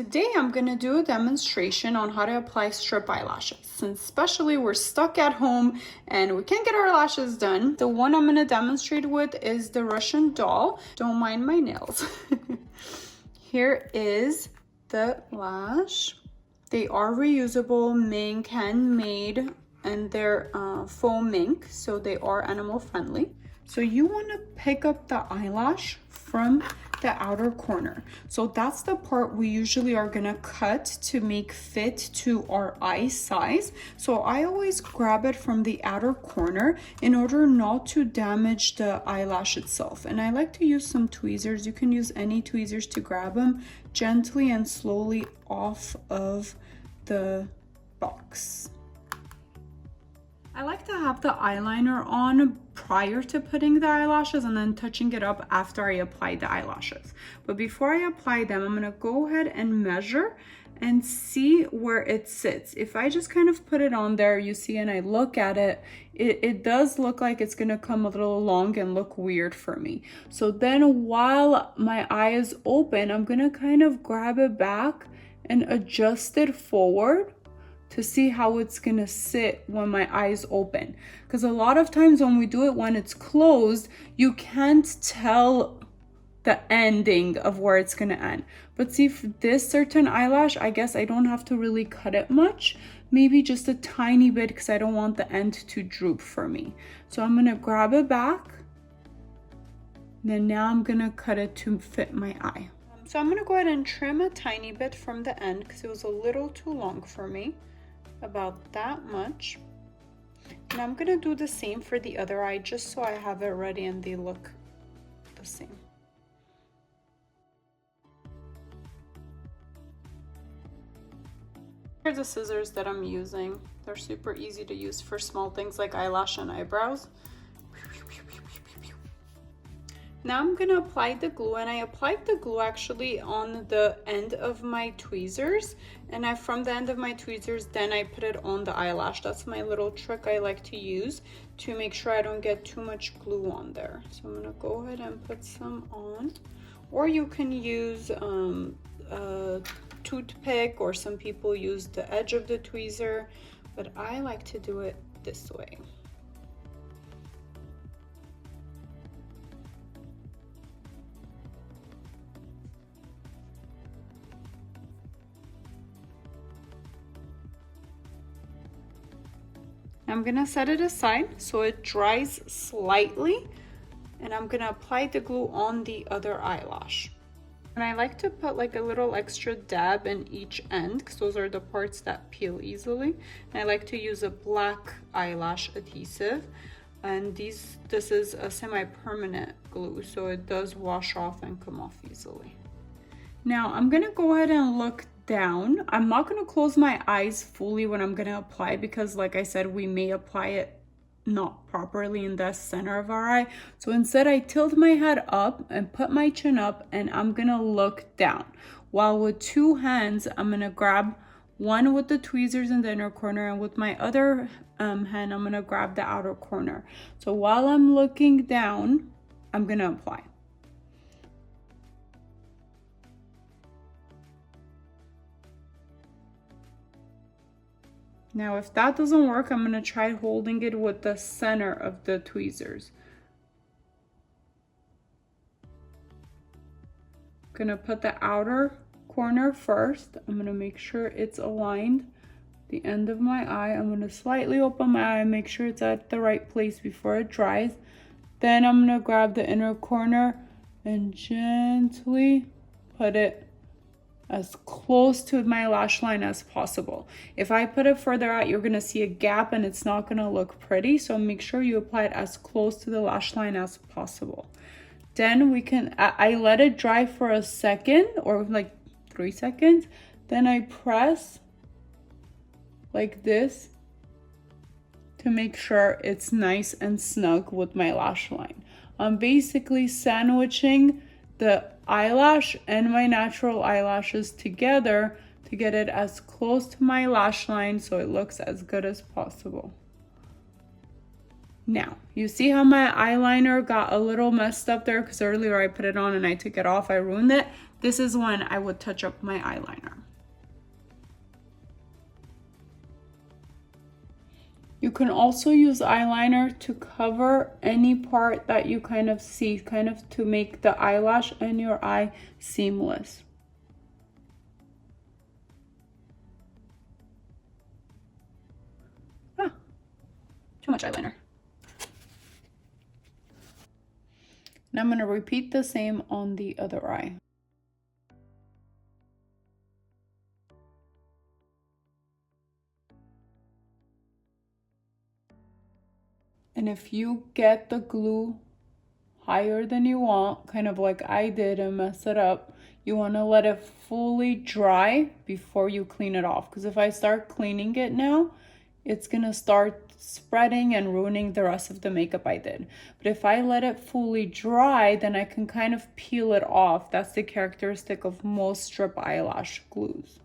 Today I'm going to do a demonstration on how to apply strip eyelashes, since especially we're stuck at home and we can't get our lashes done. The one I'm going to demonstrate with is the Russian doll. Don't mind my nails. Here is the lash. They are reusable, mink, handmade, and they're faux mink, so they are animal friendly. So you want to pick up the eyelash from the outer corner. So that's the part we usually are gonna cut to make fit to our eye size. So I always grab it from the outer corner in order not to damage the eyelash itself. And I like to use some tweezers. You can use any tweezers to grab them gently and slowly off of the box. I like to have the eyeliner on prior to putting the eyelashes and then touching it up after I apply the eyelashes. But before I apply them, I'm gonna go ahead and measure and see where it sits. If I just kind of put it on there, you see, and I look at it, it does look like it's gonna come a little long and look weird for me. So then while my eye is open, I'm gonna kind of grab it back and adjust it forward to see how it's gonna sit when my eyes open. Because a lot of times when we do it when it's closed, you can't tell the ending of where it's gonna end. But see, for this certain eyelash, I guess I don't have to really cut it much, maybe just a tiny bit, because I don't want the end to droop for me. So I'm gonna grab it back, then now I'm gonna cut it to fit my eye. So I'm gonna go ahead and trim a tiny bit from the end because it was a little too long for me. About that much. And I'm gonna do the same for the other eye just so I have it ready and they look the same. Here are the scissors that I'm using. They're super easy to use for small things like eyelash and eyebrows. Now I'm gonna apply the glue, and I applied the glue actually on the end of my tweezers, and from the end of my tweezers then I put it on the eyelash. That's my little trick I like to use to make sure I don't get too much glue on there. So I'm gonna go ahead and put some on, or you can use a toothpick, or some people use the edge of the tweezer, but I like to do it this way. I'm gonna set it aside so it dries slightly, and I'm gonna apply the glue on the other eyelash. And I like to put like a little extra dab in each end because those are the parts that peel easily. And I like to use a black eyelash adhesive, and this is a semi-permanent glue, so it does wash off and come off easily. Now I'm gonna go ahead and look down. I'm not gonna close my eyes fully when I'm gonna apply, because like I said, we may apply it not properly in the center of our eye. So instead I tilt my head up and put my chin up, and I'm gonna look down. While with two hands, I'm gonna grab one with the tweezers in the inner corner, and with my other hand, I'm gonna grab the outer corner. So while I'm looking down, I'm gonna apply. Now, if that doesn't work, I'm going to try holding it with the center of the tweezers. I'm going to put the outer corner first. I'm going to make sure it's aligned. The end of my eye, I'm going to slightly open my eye, make sure it's at the right place before it dries. Then I'm going to grab the inner corner and gently put it as close to my lash line as possible. If I put it further out, you're gonna see a gap and it's not gonna look pretty. So make sure you apply it as close to the lash line as possible. Then I let it dry for a second or like 3 seconds. Then I press like this to make sure it's nice and snug with my lash line. I'm basically sandwiching the eyelash and my natural eyelashes together to get it as close to my lash line so it looks as good as possible. Now, you see how my eyeliner got a little messed up there because earlier I put it on and I took it off, I ruined it. This is when I would touch up my eyeliner. You can also use eyeliner to cover any part that you kind of see, kind of to make the eyelash and your eye seamless. Ah, too much eyeliner. And I'm going to repeat the same on the other eye. And if you get the glue higher than you want, kind of like I did and mess it up, you want to let it fully dry before you clean it off. Because if I start cleaning it now, it's going to start spreading and ruining the rest of the makeup I did. But if I let it fully dry, then I can kind of peel it off. That's the characteristic of most strip eyelash glues.